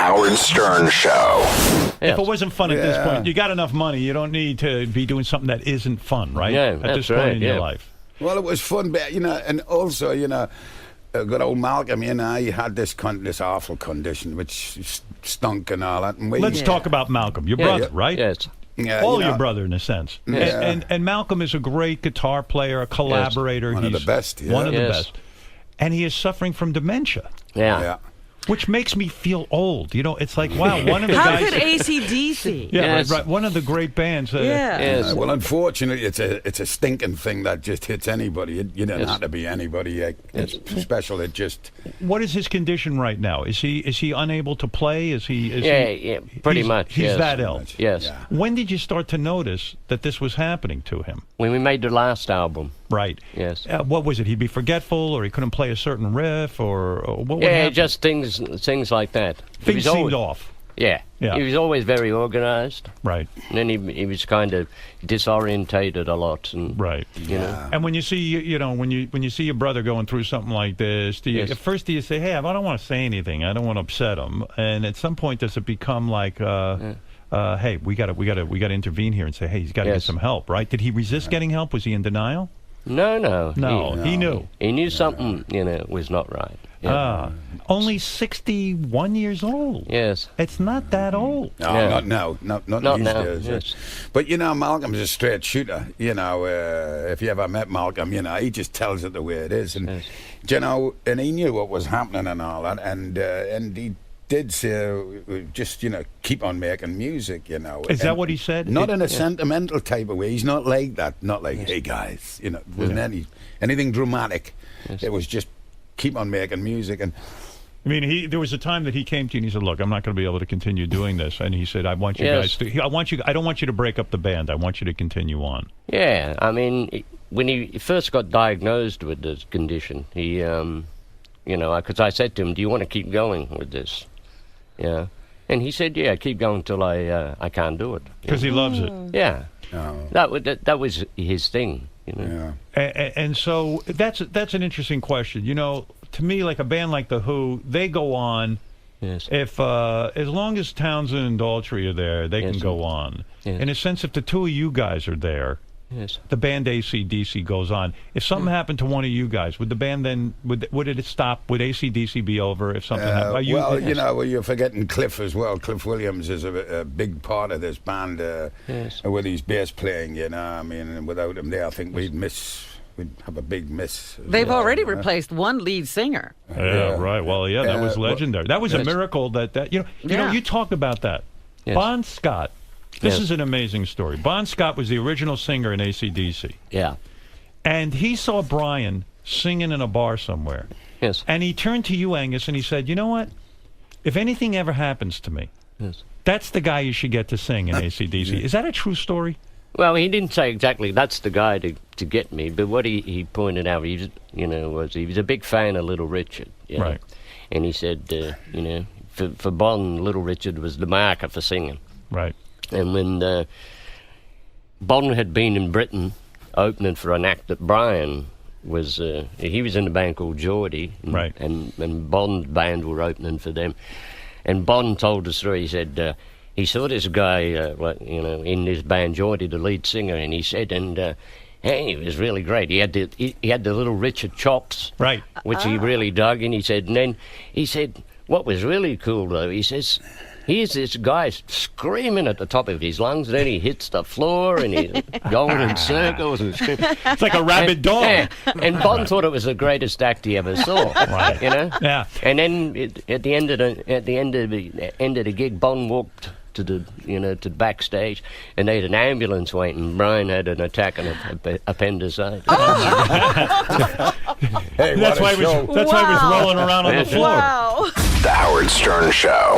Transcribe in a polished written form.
Howard Stern Show. If it wasn't fun at this point, you got enough money. You don't need to be doing something that isn't fun, right? Yeah, at this point in your life. Well, it was fun, but, and also, good old Malcolm, he had this awful condition, which stunk and all that. And Let's talk about Malcolm, your brother, right? Yes. Yeah, your brother, in a sense. Yeah. And Malcolm is a great guitar player, a collaborator. One of the best. Yeah. One of the best. And he is suffering from dementia. Yeah. Which makes me feel old. It's like, wow, one of the How guys... could AC/DC? Yeah, right. One of the great bands. Well, unfortunately, it's a stinking thing that just hits anybody. You don't have to be anybody it's special. It just... What is his condition right now? Is he unable to play? Is he pretty much. He's that ill. Yes. Yeah. When did you start to notice that this was happening to him? When we made the last album. Right. Yes. What was it? He'd be forgetful, or he couldn't play a certain riff, or what would happen? Just things like that. Things seemed off. Yeah. He was always very organized. Right. And then he was kind of disorientated a lot. And, right. You know. And when you see, when you see your brother going through something like this, at first do you say, hey, I don't want to say anything. I don't want to upset him. And at some point, does it become like, hey, we got to intervene here and say, hey, he's got to get some help, right? Did he resist getting help? Was he in denial? No. He knew. He knew something, was not right. Yeah. Only 61 years old. Yes. It's not that old. No, not these now. days. Yes. But, Malcolm's a straight shooter. If you ever met Malcolm, he just tells it the way it is. And, and he knew what was happening and all that. And he did say, just, keep on making music, Is that what he said? Not in a sentimental type of way. He's not like that. Not like, hey, guys. It wasn't anything dramatic. Yes. It was just keep on making music. And I mean, there was a time that he came to you and he said, look, I'm not going to be able to continue doing this. And he said, I want you guys to, I don't want you to break up the band. I want you to continue on. Yeah. I mean, when he first got diagnosed with this condition, he, because I said to him, do you want to keep going with this? Yeah. And he said, yeah, keep going till I can't do it. Because he loves it. Yeah. Oh. That was his thing, Yeah. And so that's an interesting question. To me, like a band like The Who, they go on. Yes. If as long as Townsend and Daltrey are there, they can go on. Yes. In a sense, if the two of you guys are there, the band AC/DC goes on. If something happened to one of you guys, would the band then would it stop? Would AC/DC be over if something happened? You're forgetting Cliff as well. Cliff Williams is a big part of this band with his bass playing. And without him there, I think we'd have a big miss. They've already replaced one lead singer. Yeah, right. Well, that was legendary. That was a miracle. You talk about that. Yes. Bon Scott. This is an amazing story. Bon Scott was the original singer in AC/DC. Yeah. And he saw Brian singing in a bar somewhere. Yes. And he turned to you, Angus, and he said, you know what? If anything ever happens to me, that's the guy you should get to sing in AC/DC. Is that a true story? Well, he didn't say exactly that's the guy to get me, but what he pointed out, he was a big fan of Little Richard. Right. And he said, for Bon, Little Richard was the marker for singing. Right. And when Bon had been in Britain opening for an act that Brian was, he was in a band called Geordie, right. and Bon's band were opening for them. And Bon told the story. He said he saw this guy, in this band Geordie, the lead singer, and he said, hey, he was really great. He had the Little Richard chops, right, which he really dug. And then he said, what was really cool though, he says, here's this guy screaming at the top of his lungs, then he hits the floor and he's going in circles and screaming. It's like a rabid dog. Yeah. And Bon thought it was the greatest act he ever saw. Right. Yeah. And then at the end of the gig, Bon walked to the backstage, and they had an ambulance waiting. Brian had an attack on appendicitis. Hey, that's why he was rolling around on the floor. Wow. The Howard Stern Show.